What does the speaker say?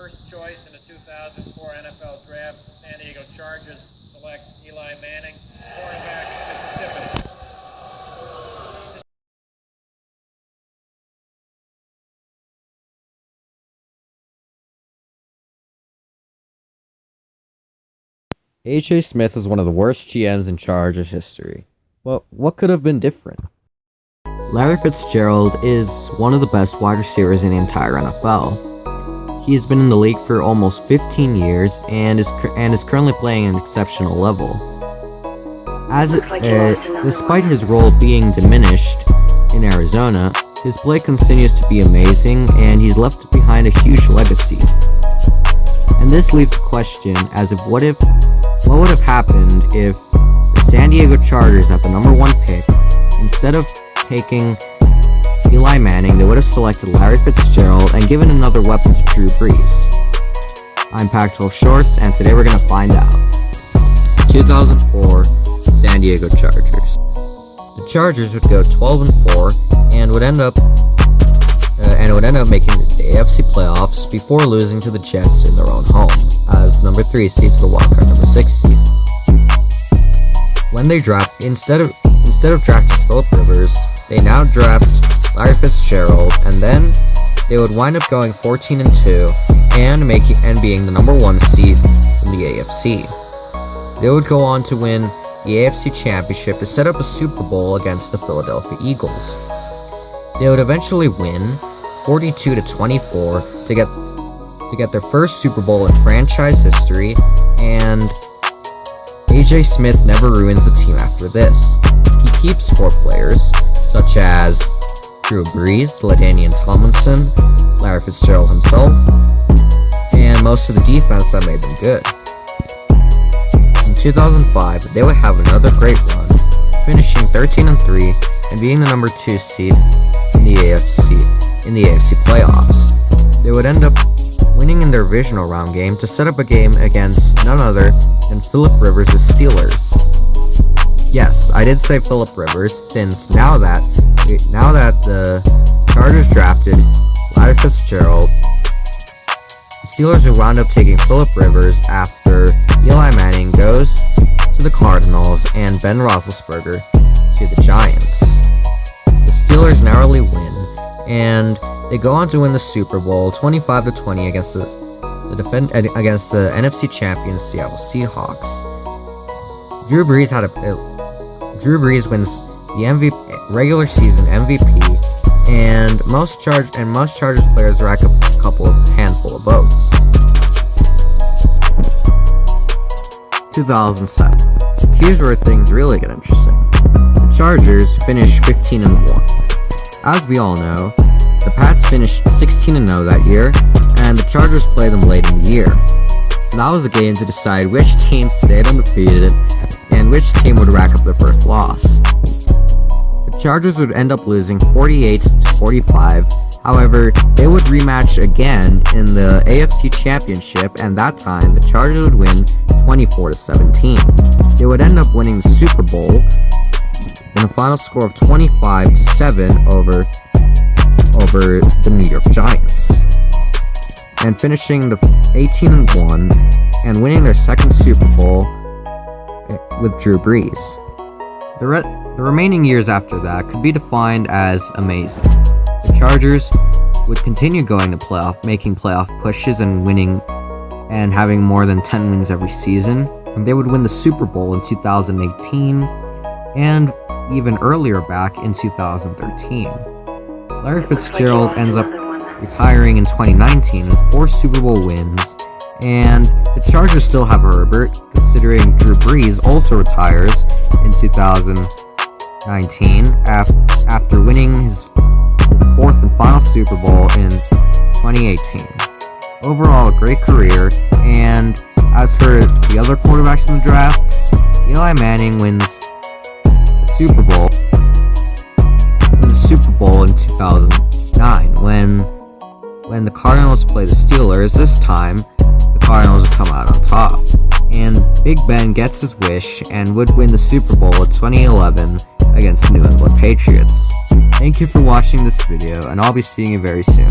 first choice in the 2004 NFL Draft, the San Diego Chargers select Eli Manning, quarterback, Mississippi. A.J. Smith was one of the worst GMs in Chargers history. Well, what could have been different? Larry Fitzgerald is one of the best wide receivers in the entire NFL. He has been in the league for almost 15 years and is currently playing at an exceptional level. Despite his role being diminished in Arizona, his play continues to be amazing and he's left behind a huge legacy. And this leaves the question as if what would have happened if the San Diego Chargers at the number 1 pick, instead of taking Eli Manning, they would have selected Larry Fitzgerald and given another weapon to Drew Brees. I'm Pac-12 Shorts, and today we're going to find out. 2004 San Diego Chargers. The Chargers would go 12-4 and would end up making the AFC playoffs before losing to the Jets in their own home as number 3 seed to the wildcard number 6 seed. When they draft, instead of drafting Philip Rivers, they now draft Larry Fitzgerald, and then they would wind up going 14-2 and being the number 1 seed in the AFC. They would go on to win the AFC Championship to set up a Super Bowl against the Philadelphia Eagles. They would eventually win 42-24 to get their first Super Bowl in franchise history, and A.J. Smith never ruins the team after this. He keeps 4 players, such as Drew Brees, LaDainian Tomlinson, Larry Fitzgerald himself, and most of the defense that made them good. In 2005, they would have another great run, finishing 13-3 and being the number 2 seed in the AFC playoffs. They would end up winning in their divisional round game to set up a game against none other than Philip Rivers' Steelers. Yes, I did say Philip Rivers, since now that the Chargers drafted Larry Fitzgerald, the Steelers would wound up taking Philip Rivers after Eli Manning goes to the Cardinals and Ben Roethlisberger to the Giants. The Steelers narrowly win, and they go on to win the Super Bowl 25-20 against the NFC champions Seattle Seahawks. Drew Brees wins the regular season MVP, and most Chargers players rack up a handful of votes. 2007. Here's where things really get interesting. The Chargers finished 15-1. As we all know, the Pats finished 16-0 that year, and the Chargers played them late in the year. So that was a game to decide which team stayed undefeated and which team would rack up their first loss. The Chargers would end up losing 48-45. However, they would rematch again in the AFC Championship, and that time the Chargers would win 24-17. They would end up winning the Super Bowl in a final score of 25-7 over the New York Giants, and finishing the 18-1 and winning their second Super Bowl with Drew Brees. The remaining years after that could be defined as amazing. The Chargers would continue going to making playoff pushes and winning and having more than 10 wins every season. And they would win the Super Bowl in 2018 and even earlier back in 2013. Larry Fitzgerald ends up retiring in 2019 with 4 Super Bowl wins, and the Chargers still have Herbert, considering Drew Brees also retires in 2019 after winning his 4th and final Super Bowl in 2018. Overall, a great career, and as for the other quarterbacks in the draft, Eli Manning wins the Super Bowl in 2009 when the Cardinals play the Steelers. This time, the Cardinals would come out on top, and Big Ben gets his wish and would win the Super Bowl in 2011 against New England Patriots. Thank you for watching this video, and I'll be seeing you very soon.